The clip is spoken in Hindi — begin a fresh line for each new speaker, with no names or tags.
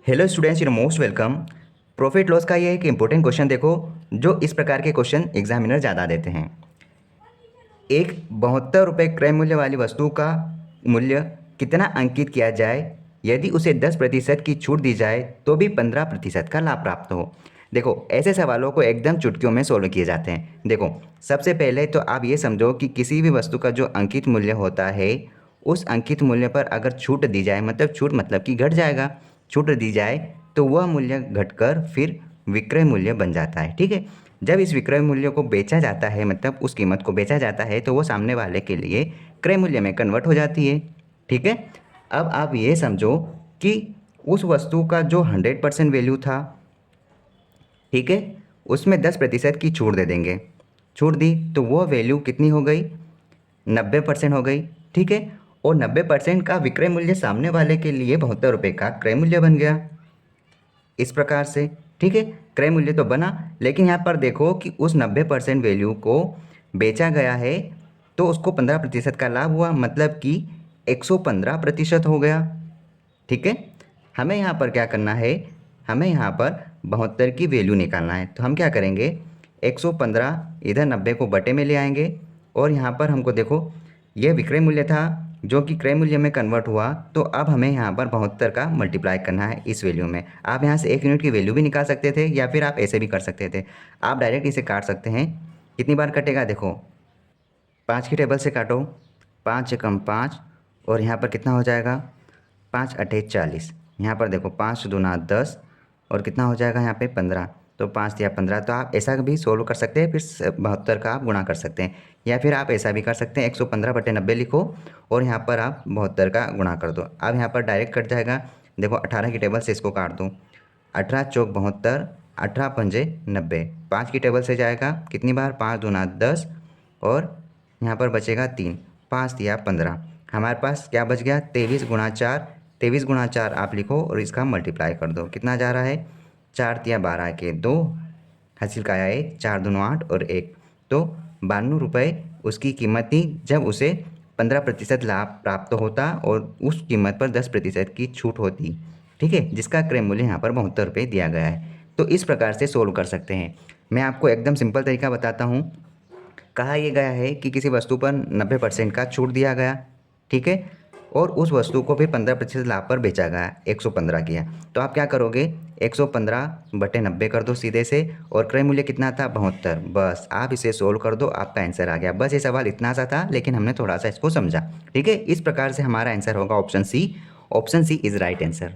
Hello students, your most welcome. Profit loss का ये एक इंपॉर्टेंट क्वेश्चन देखो, जो इस प्रकार के क्वेश्चन एग्जामिनर ज़्यादा देते हैं। एक 72 रुपये क्रय मूल्य वाली वस्तु का मूल्य कितना अंकित किया जाए यदि उसे 10% की छूट दी जाए तो भी 15% का लाभ प्राप्त हो। देखो, ऐसे सवालों को एकदम चुटकियों में सोल्व किए जाते हैं। देखो, सबसे पहले तो आप ये समझो कि किसी भी वस्तु का जो अंकित मूल्य होता है, उस अंकित मूल्य पर अगर छूट दी जाए, मतलब छूट मतलब कि घट जाएगा, छूट दी जाए तो वह मूल्य घटकर फिर विक्रय मूल्य बन जाता है। ठीक है, जब इस विक्रय मूल्य को बेचा जाता है, मतलब उस कीमत को बेचा जाता है, तो वो सामने वाले के लिए क्रय मूल्य में कन्वर्ट हो जाती है। ठीक है, अब आप ये समझो कि उस वस्तु का जो 100% वैल्यू था, ठीक है, उसमें 10% की छूट दे देंगे। छूट दी तो वो वैल्यू कितनी हो गई? 90% हो गई। ठीक है, और 90% का विक्रय मूल्य सामने वाले के लिए 72 रुपये का क्रय मूल्य बन गया इस प्रकार से। ठीक है, क्रय मूल्य तो बना, लेकिन यहाँ पर देखो कि उस 90% वैल्यू को बेचा गया है तो उसको 15% का लाभ हुआ, मतलब कि 115% हो गया। ठीक है, हमें यहाँ पर क्या करना है? हमें यहाँ पर 72 की वैल्यू निकालना है। तो हम क्या करेंगे, 115 इधर 90 को बटे में ले आएंगे, और यहाँ पर हमको देखो ये विक्रय मूल्य था जो कि क्रय मूल्य में कन्वर्ट हुआ, तो अब हमें यहाँ पर 72 का मल्टीप्लाई करना है इस वैल्यू में। आप यहाँ से 1 यूनिट की वैल्यू भी निकाल सकते थे, या फिर आप ऐसे भी कर सकते थे। आप डायरेक्ट इसे काट सकते हैं। कितनी बार कटेगा? देखो, 5 की टेबल से काटो, 5 एकम 5, और यहाँ पर कितना हो जाएगा? 5 अठे 40। यहाँ पर देखो 5 दूना 10, और कितना हो जाएगा यहाँ पे? 15। तो 5 दिया 15। तो आप ऐसा भी सोल्व कर सकते हैं, फिर 72 का आप गुणा कर सकते हैं, या फिर आप ऐसा भी कर सकते हैं 115/90 लिखो और यहाँ पर आप 72 का गुणा कर दो। अब यहाँ पर डायरेक्ट कट जाएगा। देखो 18 की टेबल से इसको काट दो, 18 चौक 72, 18 पंजे 90। 5 की टेबल से जाएगा कितनी बार? 5 दूना 10, और यहाँ पर बचेगा 3। 5 दिया 15। हमारे पास क्या बच गया? 23 × 4। 23 × 4 आप लिखो और इसका मल्टीप्लाई कर दो। कितना जा रहा है? 4 तिया 12 के 2, हासिल का आया 1, 4 दूनो 8 और 1, तो 92 रुपये उसकी कीमत थी जब उसे 15% लाभ प्राप्त होता और उस कीमत पर 10% की छूट होती। ठीक है, जिसका क्रय मूल्य यहाँ पर 72 रुपये दिया गया है। तो इस प्रकार से सोल्व कर सकते हैं। मैं आपको एकदम सिंपल तरीका बताता हूँ। कहा यह गया है कि किसी वस्तु पर 90% का छूट दिया गया, ठीक है, और उस वस्तु को भी 15% लाभ पर बेचा गया, 115 किया। तो आप क्या करोगे? 115/90 कर दो सीधे से, और क्रय मूल्य कितना था? 72। बस आप इसे सोल्व कर दो, आपका आंसर आ गया। बस ये सवाल इतना सा था, लेकिन हमने थोड़ा सा इसको समझा। ठीक है, इस प्रकार से हमारा आंसर होगा option C. Option C is right answer.